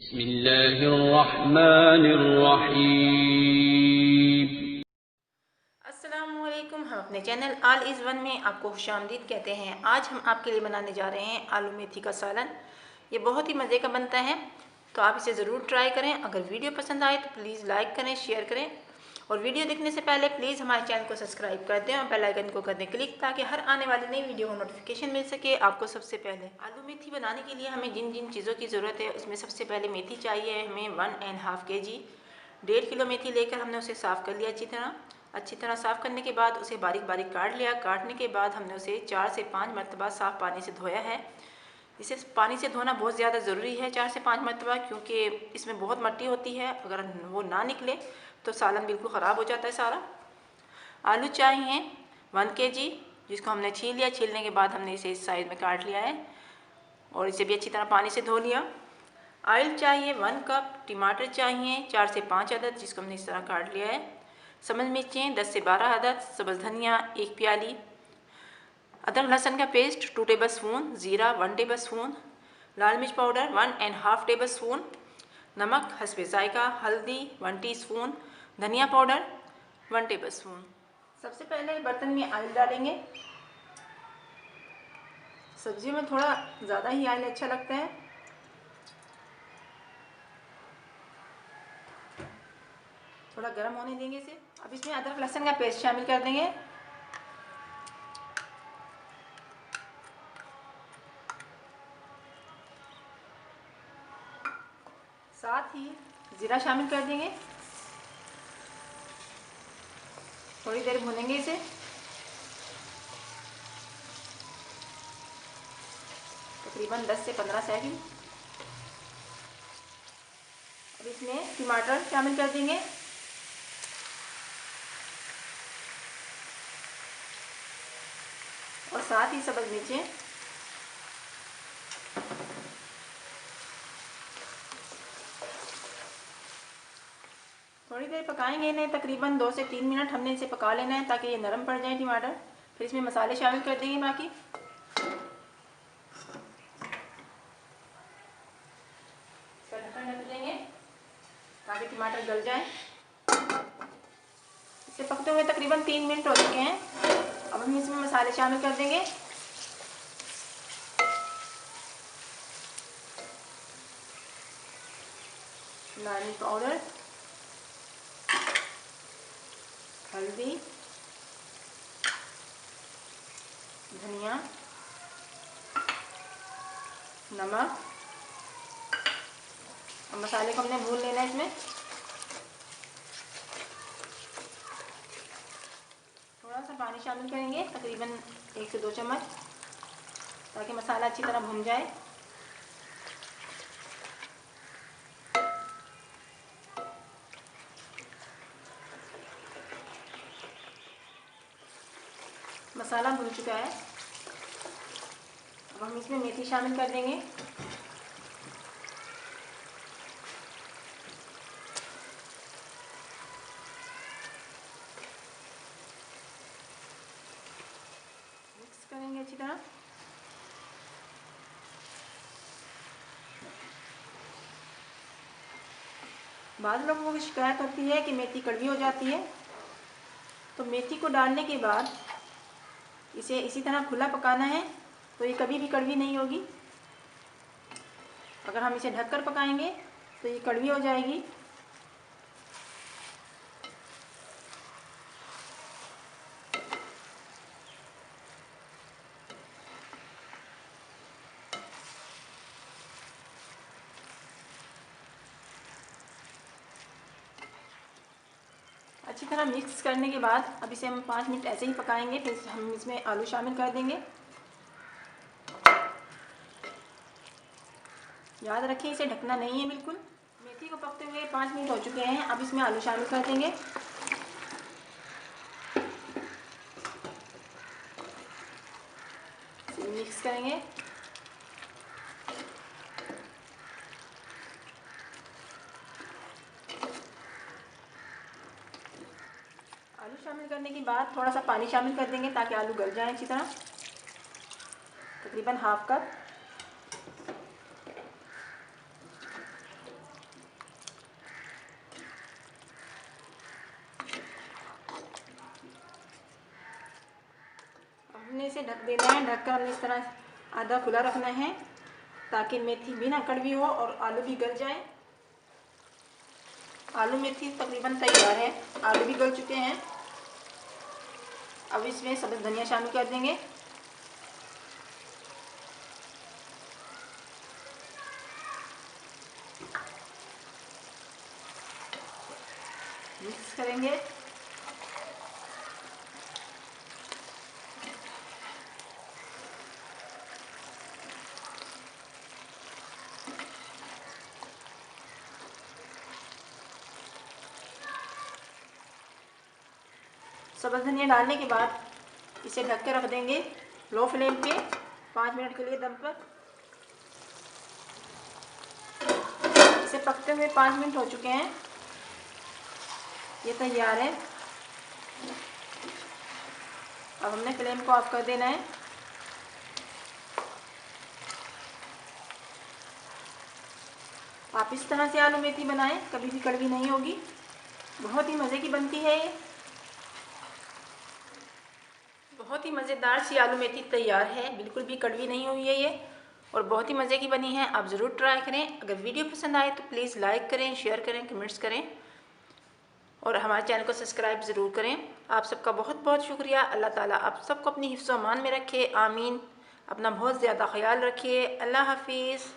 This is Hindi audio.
बिस्मिल्लाहिर्रहमानिर्रहीम। अस्सलामुअलैकुम। हम अपने चैनल ऑल इज़ वन में आपको खुशामदीद कहते हैं। आज हम आपके लिए बनाने जा रहे हैं आलू मेथी का सालन। ये बहुत ही मज़े का बनता है, तो आप इसे ज़रूर ट्राई करें। अगर वीडियो पसंद आए तो प्लीज़ लाइक करें, शेयर करें, और वीडियो देखने से पहले प्लीज़ हमारे चैनल को सब्सक्राइब कर दें और बेल आइकन को कर दें क्लिक, ताकि हर आने वाली नई वीडियो को नोटिफिकेशन मिल सके आपको सबसे पहले। आलू मेथी बनाने के लिए हमें जिन जिन चीज़ों की ज़रूरत है, उसमें सबसे पहले मेथी चाहिए हमें 1.5 kg। 1.5 किलो मेथी लेकर हमने उसे साफ़ कर लिया अच्छी तरह साफ़ करने के बाद उसे बारीक बारीक काट लिया। काटने के बाद हमने उसे 4 से 5 मरतबा साफ़ पानी से धोया है। इसे पानी से धोना बहुत ज़्यादा ज़रूरी है, 4 से 5 मरतबा, क्योंकि इसमें बहुत मट्टी होती है। अगर वो ना निकले तो सालन बिल्कुल ख़राब हो जाता है सारा। आलू चाहिए 1 kg, जिसको हमने छील लिया। छीलने के बाद हमने इसे इस साइज़ में काट लिया है और इसे भी अच्छी तरह पानी से धो लिया। ऑयल चाहिए 1 कप। टमाटर चाहिए 4 से 5 अदद, जिसको हमने इस तरह काट लिया है। सब्ज़ मिर्चें 10 से 12 अदद। सब्ज़ धनिया 1 प्याली। अदरक लहसुन का पेस्ट 2 टेबल स्पून। ज़ीरा 1 टेबल स्पून। लाल मिर्च पाउडर 1.5 टेबल स्पून। नमक हस्बे ज़ायका। हल्दी 1 टीस्पून। धनिया पाउडर 1 टेबल स्पून। सबसे पहले बर्तन में ऑयल डालेंगे। सब्जियों में थोड़ा ज़्यादा ही ऑयल अच्छा लगता है। थोड़ा गर्म होने देंगे इसे। अब इसमें अदरक लहसुन का पेस्ट शामिल कर देंगे। साथ ही ज़ीरा शामिल कर देंगे। थोड़ी देर भूनेंगे इसे। तकरीबन 10 से 15 सेकंड। अब इसमें टमाटर शामिल कर देंगे। और साथ ही सब्ज़ मिर्चें। थोड़ी देर पकाएंगे इन्हें, तकरीबन 2 से 3 मिनट हमने इसे पका लेना है, ताकि ये नरम पड़ जाए टमाटर। फिर इसमें मसाले शामिल कर देंगे बाकी। इसका ढक्कन ढक देंगे ताकि टमाटर गल जाए। इसे पकते हुए तकरीबन 3 मिनट हो चुके हैं। अब हम इसमें मसाले शामिल कर देंगे। लाल मिर्च पाउडर, हल्दी, धनिया, नमक। और मसाले को हमने भून लेना है इसमें। थोड़ा सा पानी शामिल करेंगे, तकरीबन 1 से 2 चम्मच, ताकि मसाला अच्छी तरह भुन जाए। मसाला भुन चुका है। अब हम इसमें मेथी शामिल कर देंगे। मिक्स करेंगे अच्छी तरह। बाद लोगों को शिकायत होती है कि मेथी कड़वी हो जाती है, तो मेथी को डालने के बाद इसे इसी तरह खुला पकाना है, तो ये कभी भी कड़वी नहीं होगी। अगर हम इसे ढककर पकाएंगे तो ये कड़वी हो जाएगी। अच्छी तरह मिक्स करने के बाद अब इसे हम 5 मिनट ऐसे ही पकाएंगे। फिर हम इसमें आलू शामिल कर देंगे। याद रखें, इसे ढकना नहीं है बिल्कुल। मेथी को पकते हुए 5 मिनट हो चुके हैं। अब इसमें आलू शामिल कर देंगे। इसे मिक्स करेंगे। आलू शामिल करने के बाद थोड़ा सा पानी शामिल कर देंगे, ताकि आलू गल जाए अच्छी तरह। तकरीबन ½ कप। इसे ढक देना है। ढककर हमने इस तरह आधा खुला रखना है ताकि मेथी भी ना कड़वी हो और आलू भी गल जाए। आलू मेथी तकरीबन तैयार है, आलू भी गल चुके हैं। अब इसमें सब्ज़ धनिया शामिल कर देंगे। मिक्स करेंगे। सब्ज़ धनिया डालने के बाद इसे ढक के रख देंगे लो फ्लेम पे 5 मिनट के लिए दम पर। इसे पकते हुए 5 मिनट हो चुके हैं, ये तैयार है। अब हमने फ्लेम को ऑफ कर देना है। आप इस तरह से आलू मेथी बनाएं, कभी भी कड़वी नहीं होगी, बहुत ही मज़े की बनती है ये। बहुत ही मज़ेदार सी आलू मेथी तैयार है, बिल्कुल भी कड़वी नहीं हुई है ये और बहुत ही मज़े की बनी है। आप ज़रूर ट्राई करें। अगर वीडियो पसंद आए तो प्लीज़ लाइक करें, शेयर करें, कमेंट्स करें और हमारे चैनल को सब्सक्राइब ज़रूर करें। आप सबका बहुत बहुत शुक्रिया। अल्लाह ताला आप सबको अपनी हिफ्ज़-ओ-अमान में रखे, आमीन। अपना बहुत ज़्यादा ख्याल रखिए। अल्लाह हाफिज़।